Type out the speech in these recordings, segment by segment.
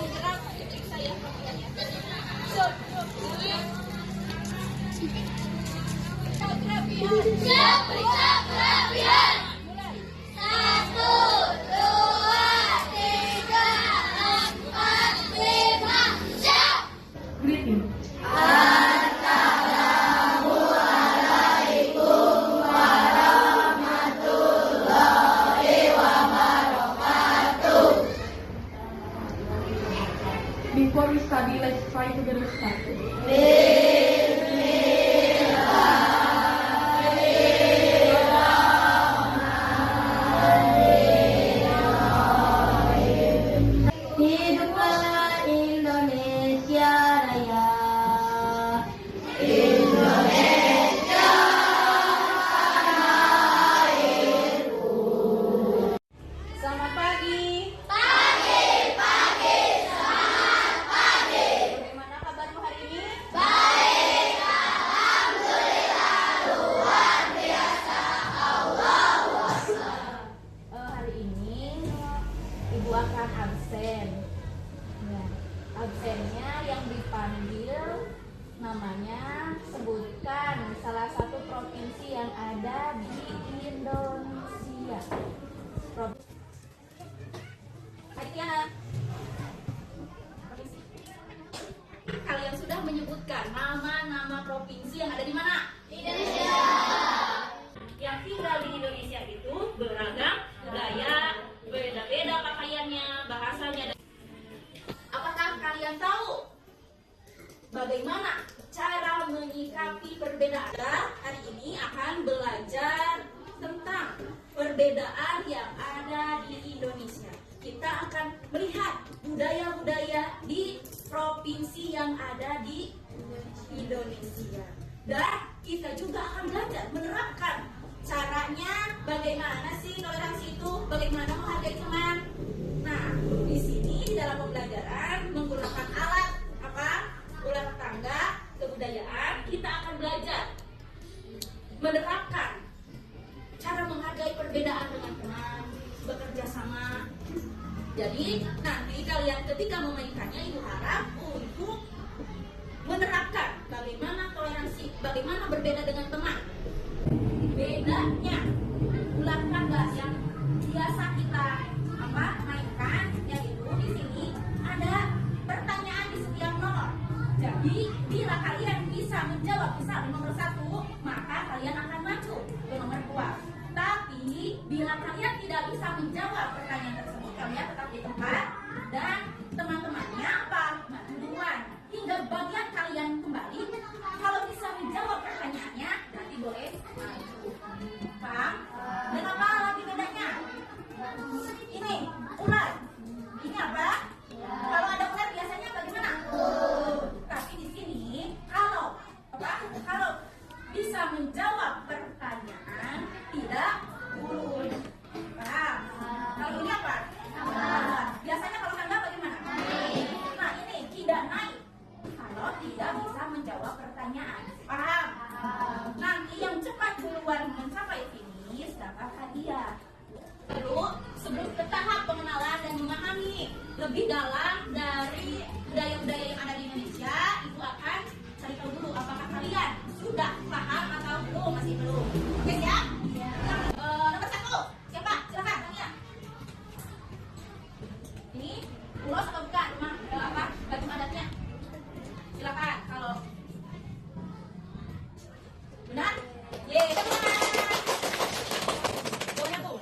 gerak periksa ya pakaiannya. So, siap, periksa kerapian. Mulai. 1, 2, 3, 4, 5, siap. Greeting. Before we study, let's try to get started. Hiduplah Indonesia Raya. Selamat pagi. Pagi. Selamat pagi. Bagaimana kabarmu hari ini? Baik. Alhamdulillah. Luar biasa. Allahu Akbar. Hari ini Ibu akan absen. Ya, absennya yang dipanggil namanya sebutkan salah satu provinsi yang ada di Indonesia. Kalian sudah menyebutkan nama-nama provinsi yang ada di mana? Indonesia. Yang tinggal di Indonesia itu beragam gaya, beda-beda pakaiannya, bahasanya. Apakah kalian tahu bagaimana cara menyikapi perbedaan? Hari ini akan belajar tentang perbedaan yang ada di Indonesia. Kita akan melihat budaya-budaya di provinsi yang ada di Indonesia. Dan kita juga akan belajar menerapkan caranya bagaimana sih toleransi itu, bagaimana menghargai teman. Nah, di sini di dalam pembelajaran menggunakan alat apa? Ulang tangga kebudayaan, kita akan belajar menerapkan cara menghargai perbedaan dengan teman, bekerja sama. Jadi nanti kalian ketika memainkannya, Ibu harap untuk menerapkan bagaimana toleransi, bagaimana berbeda dengan teman. Bedanya ulang tangga yang biasa kita mainkan, yaitu di sini ada pertanyaan di setiap nomor. Jadi bila kalian bisa menjawab misal di nomor 1, maka kalian akan maju ke nomor 2. Tapi bila kalian tidak bisa menjawab pertanyaan tersebut, kalian tetap di tempat dan teman-temannya maju duluan hingga bagian kalian kembali. Kalau bisa menjawab pertanyaannya, nanti boleh maju. Paham? Dan apa lagi bedanya? Ini ular. Ini apa? Kalau ada ular biasanya bagaimana? Tapi di sini kalau bisa menjawab pertanyaan tidak urut. Paham? Kalau ini apa? Biasanya kalau tanda bagaimana? Nah, ini tidak naik kalau tidak bisa menjawab pertanyaan. Paham? Nanti yang cepat duluan mencapai finish dapat hadiah. Lalu sebelum ke tahap pengenalan dan memahami lebih dalam dari budaya-budaya yang ada di Indonesia, Ibu akan cari tahu dulu apakah kalian sudah paham atau belum, masih belum. Oke, siap? Nomor 1, siapa? Silakan, Tania. Ini ulos atau bukan? Baju adatnya? Silakan. Kalau benar? Yeay, benar. Jawabnya tuh.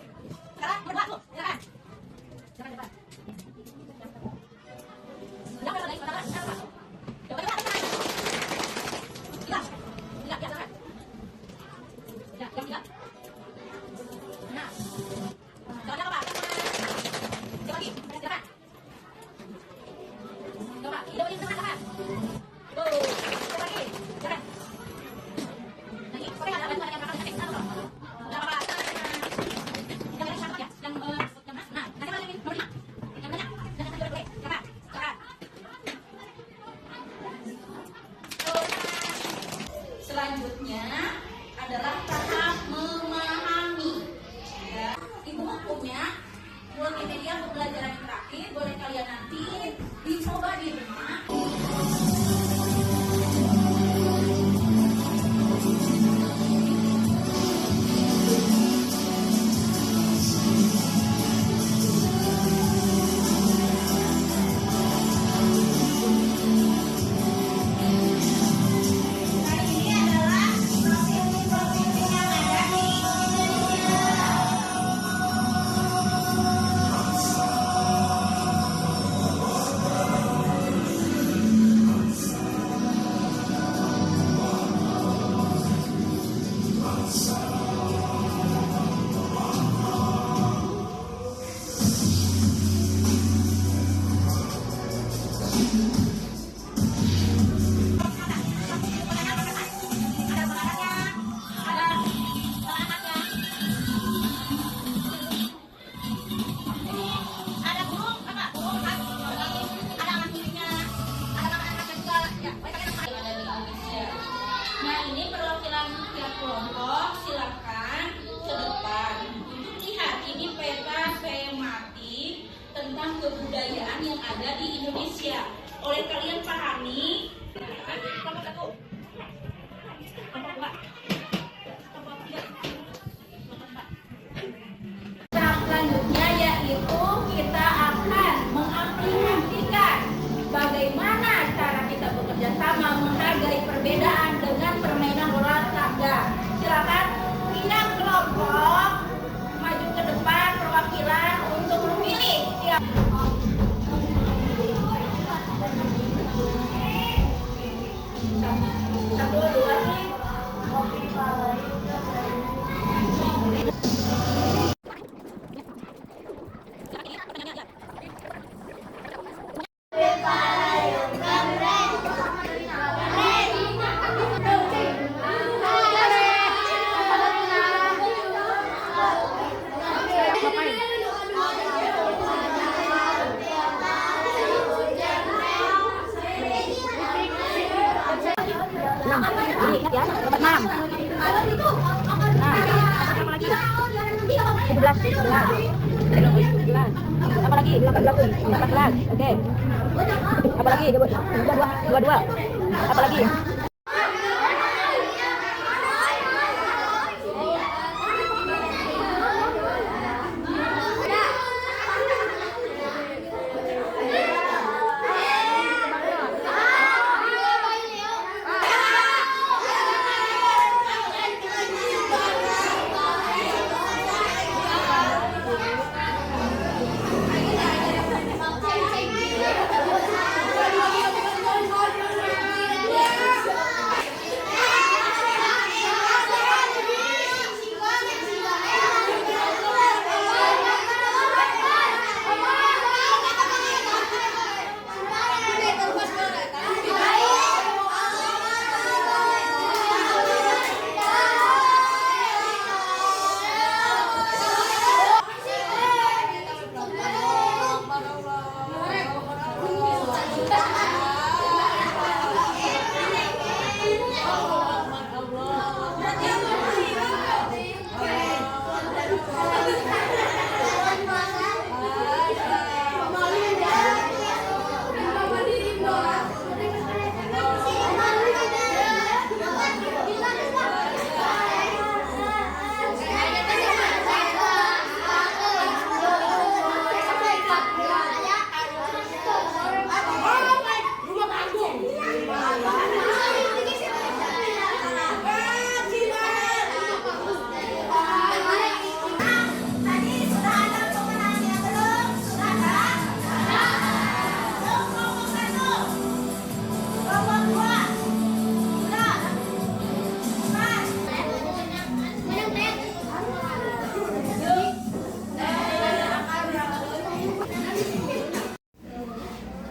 Sekarang nomor 2 tuh, silakan. Silakan depan. Silakan lagi, silakan. Jawabannya apa? Tidak. Tidak, ya, silakan. Tidak, yang tidak. Nah. Jawabannya apa? Siapa lagi? Silakan. Coba, hidupin silakan. Siapa lagi? Silakan. Lagi, oke, ada bantuan yang bakal dikasih satu. Enggak apa-apa. Yang ini siapa ya? Yang nah, nanti lagi nomor 5. Yang banyak. Dan yang boleh. Silakan. Silakan. Selanjutnya adalah tahap memahami. Ya, itu hukumnya multimedia pembelajaran interaktif boleh kalian nanti di ada di Indonesia. Oleh kalian pahami. Tahap selanjutnya yaitu kita akan mengaplikasikan bagaimana cara kita bekerja sama menghargai perbedaan dengan permainan olahraga. Silakan pindah kelompok maju ke depan perwakilan untuk memilih. Satu, dua, Apalagi 14, oke. Apalagi dua. Apalagi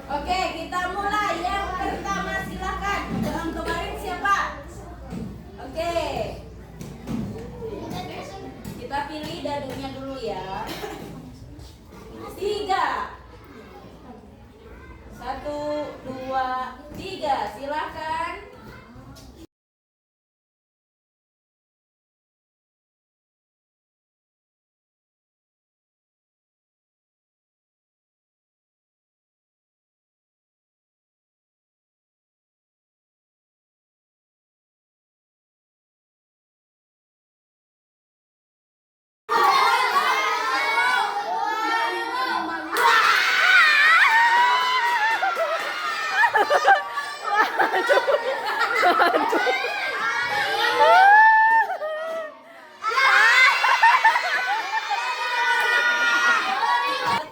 Oke, kita mulai. Yang pertama silakan. Yang kemarin siapa? Oke. Kita pilih dadunya dulu ya. 3. 1, 2, 3. Silakan.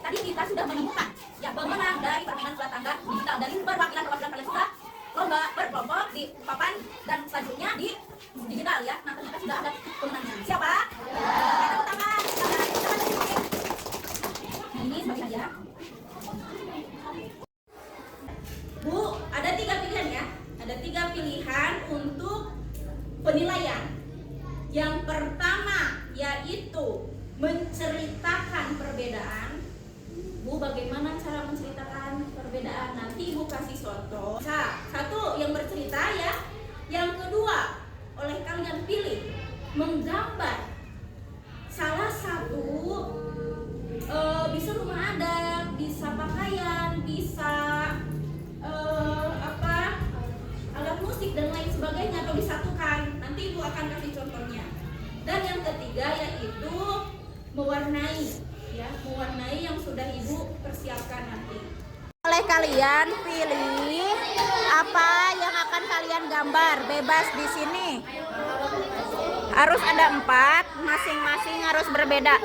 Tadi kita sudah menemukan yang pemenang dari permainan bola tangga digital dari perwakilan kalian sudah lomba berkelompok di papan dan selanjutnya di digital ya. Nah ternyata sudah ada pemenangnya. Siapa? Tepuk tangan. Ini sebagai hadiah. Bu, ada 3 pilihan ya. Ada 3 pilihan untuk penilaian. Yang pertama yaitu menceritakan perbedaan. Bu, bagaimana cara menceritakan perbedaan? Nanti Ibu kasih contoh. Nah, 1 yang bercerita ya. Yang kedua, oleh kalian pilih menggambar salah satu bisa rumah adat, bisa pakaian, bisa bolehnya atau disatukan. Nanti Ibu akan kasih contohnya. Dan yang ketiga yaitu mewarnai, ya, mewarnai yang sudah Ibu persiapkan nanti. Oleh kalian pilih apa yang akan kalian gambar, bebas di sini. Harus ada 4, masing-masing harus berbeda.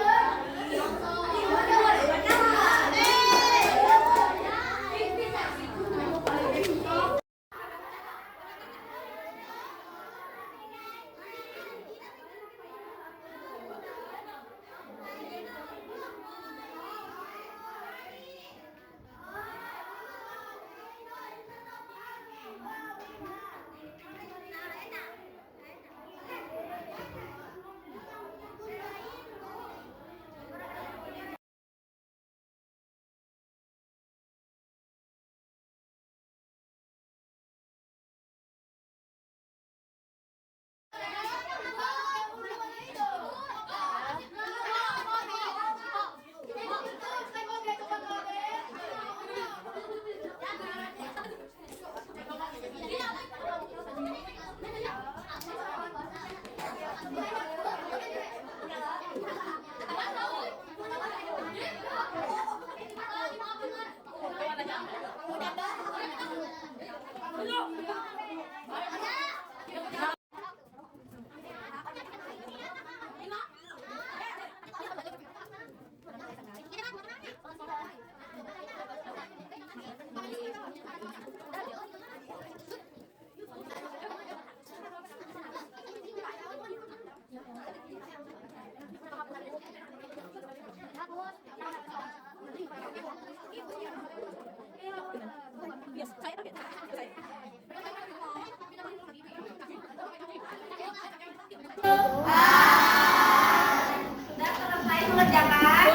Sudah selesai mengerjakan?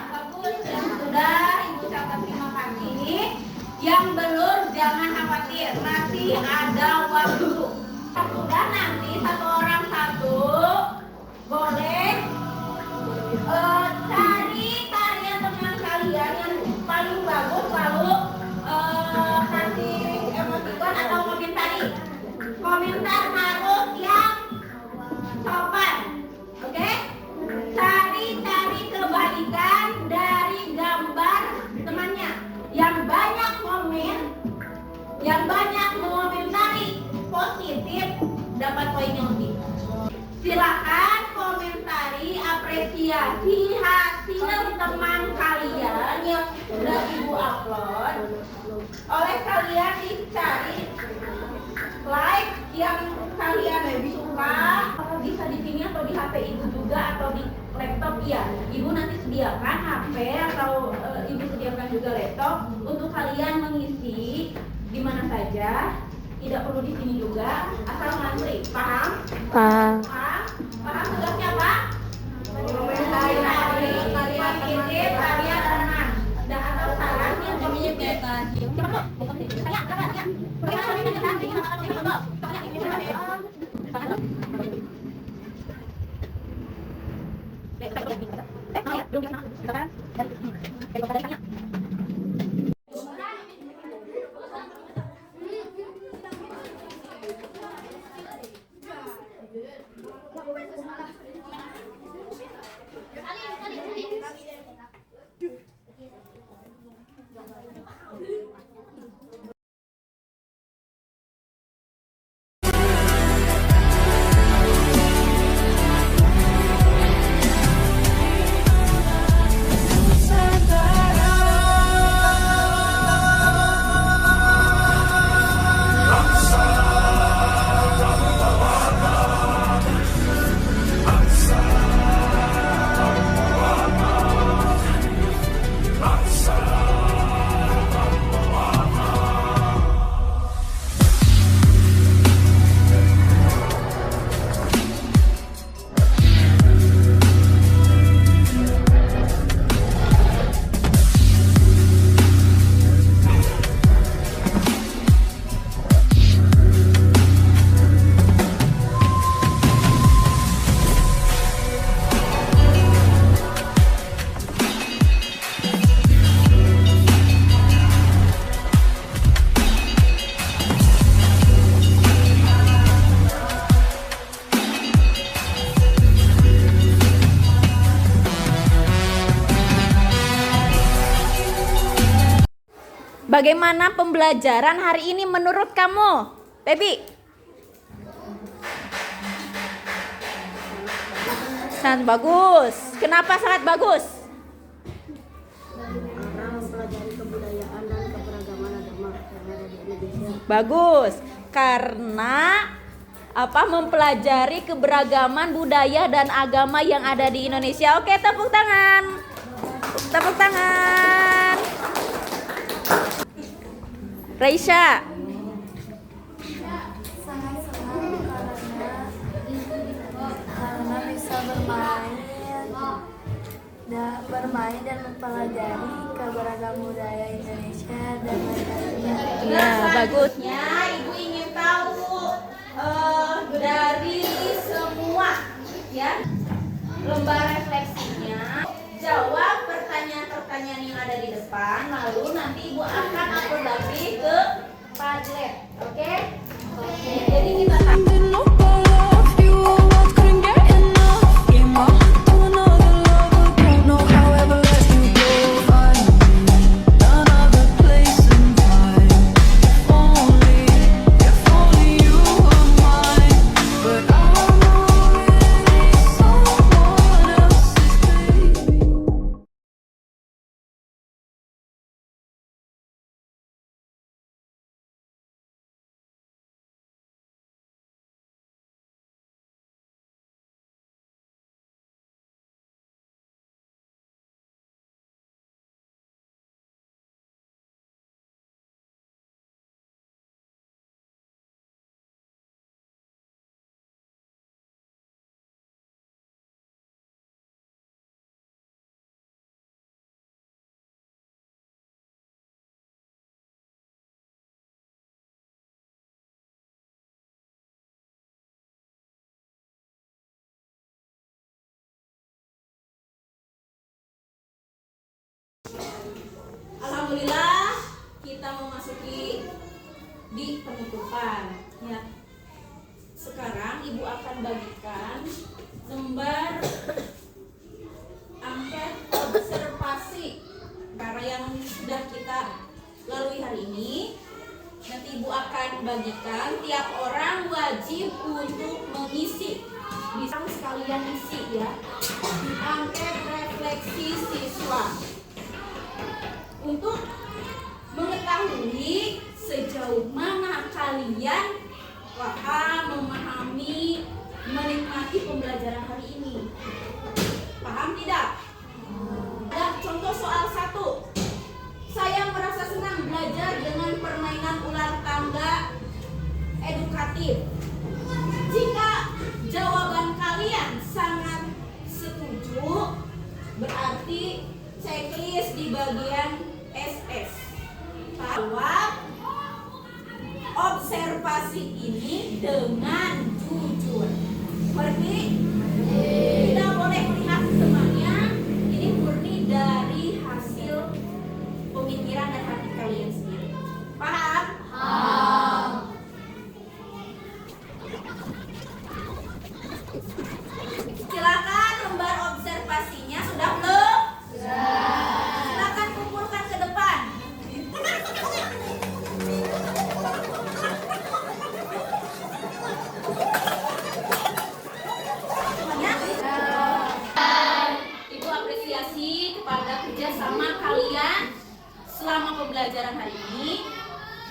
Bagus, yang sudah Ibu catat terima kasih. Yang belum jangan khawatir, masih ada waktu. Sudah nanti satu orang satu boleh cari karya teman kalian yang paling bagus lalu kasih emoticon atau komentari. Komentar harus yang sopan, oke? Cari kebaikan dari gambar temannya. Yang banyak komen, yang banyak mengomentari positif dapat poinnya lebih. Silakan komentari apresiasi hasil teman kalian yang sudah Ibu upload. Oleh kalian dicari like yang kalian lebih suka, bisa di sini atau di HP Ibu juga atau di laptop ya. Ibu nanti sediakan HP atau Ibu sediakan juga laptop untuk kalian mengisi di mana saja. Tidak perlu di sini juga, asal ngantri. Paham? Paham. Paham tugasnya apa? Komentari positif karya teman. Dan atau saran yang positif. Bagaimana pembelajaran hari ini menurut kamu, Baby? Sangat bagus. Kenapa sangat bagus? Karena mempelajari kebudayaan dan keberagaman agama yang ada di Indonesia. Bagus. Karena apa? Mempelajari keberagaman budaya dan agama yang ada di Indonesia. Oke, tepuk tangan. Tepuk tangan. Raisya. Sangat senang karena bisa bermain dan mempelajari keberagaman budaya Indonesia dan lain-lainnya. Nah, bagusnya Ibu ingin tahu dari semua ya lembar refleksinya, jawab pertanyaan-pertanyaan yang ada di depan, lalu nanti Ibu akan upload lagi ke Padlet. Oke? Jadi kita alhamdulillah kita memasuki di penutupan ya. Sekarang Ibu akan bagikan lembar angket observasi karena yang sudah kita lalui hari ini. Nanti Ibu akan bagikan, tiap orang wajib untuk mengisi. Bisa sekalian isi ya. Angket refleksi siswa. Untuk mengetahui sejauh mana kalian paham, memahami, menikmati pembelajaran hari ini. Paham tidak? Dan contoh soal 1. Saya merasa senang belajar dengan permainan ular tangga edukatif. Jika jawaban kalian sangat setuju, berarti checklist di bagian SS. Jawab observasi ini dengan jujur. Berarti tidak boleh melihat temannya. Ini murni dari hasil pemikiran dan hati kalian sendiri. Paham? Paham. Silakan lembar observasinya sudah belum? Silakan kumpulkan ke depan. Ibu apresiasi kepada kerjasama kalian selama pembelajaran hari ini.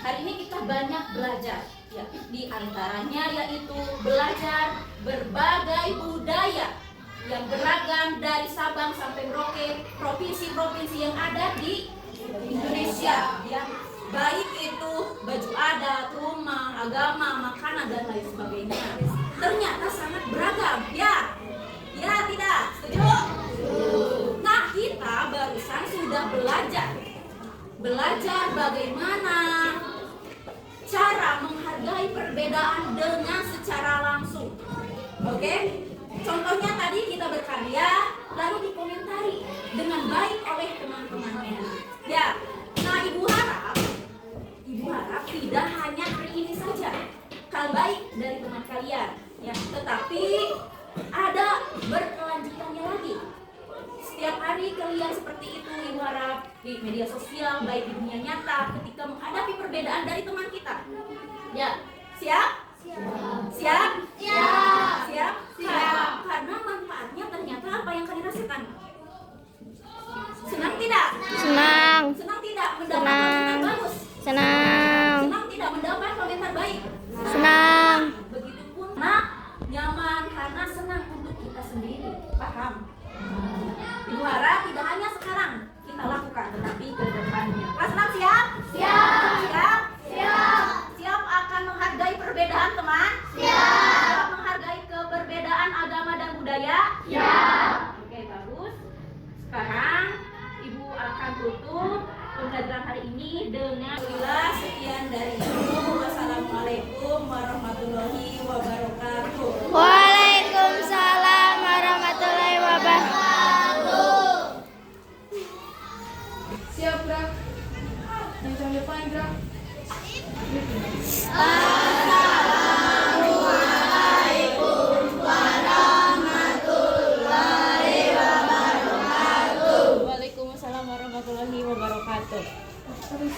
Hari ini kita banyak belajar ya, di antaranya yaitu belajar berbagai budaya yang beragam dari Sabang sampai Merauke, provinsi-provinsi yang ada di Indonesia ya. Baik itu baju adat, rumah, agama, makanan dan lain sebagainya. Ternyata sangat beragam ya. Ya tidak? Setuju? Nah, kita barusan sudah belajar bagaimana cara menghargai perbedaan dengan secara langsung. Oke? Contohnya tadi kita berkarya lalu dikomentari dengan baik oleh teman-temannya. Ya. Nah, Ibu harap tidak hanya hari ini saja hal baik dari teman kalian ya, tetapi ada berkelanjutannya lagi. Setiap hari kalian seperti seperti itu ibu harap di media sosial baik di dunia nyata ketika menghadapi perbedaan dari teman kita. Ya, siap? Siap? Siap? Karena manfaatnya ternyata apa yang kalian rasakan? Senang tidak? Senang. Senang tidak mendapat komentar bagus? Senang. Senang tidak mendapat komentar baik? Senang. Begitupun nyaman karena senang untuk kita sendiri. Paham? Ibu harap tidak hanya sekarang kita lakukan, tetapi ke depannya. Kelas 6 siap? Siap? Siap akan menghargai perbedaan teman? Siap menghargai keberbedaan agama dan budaya? Oke, bagus. Sekarang Ibu akan tutup pembelajaran hari ini dengan sekian dari Ibu. Wassalamualaikum warahmatullahi wabarakatuh. Waalaikumsalam warahmatullahi wabarakatuh. Siap, gerak. Yang tahun depan gerak. Waalaikumsalam warahmatullahi wabarakatuh. Terus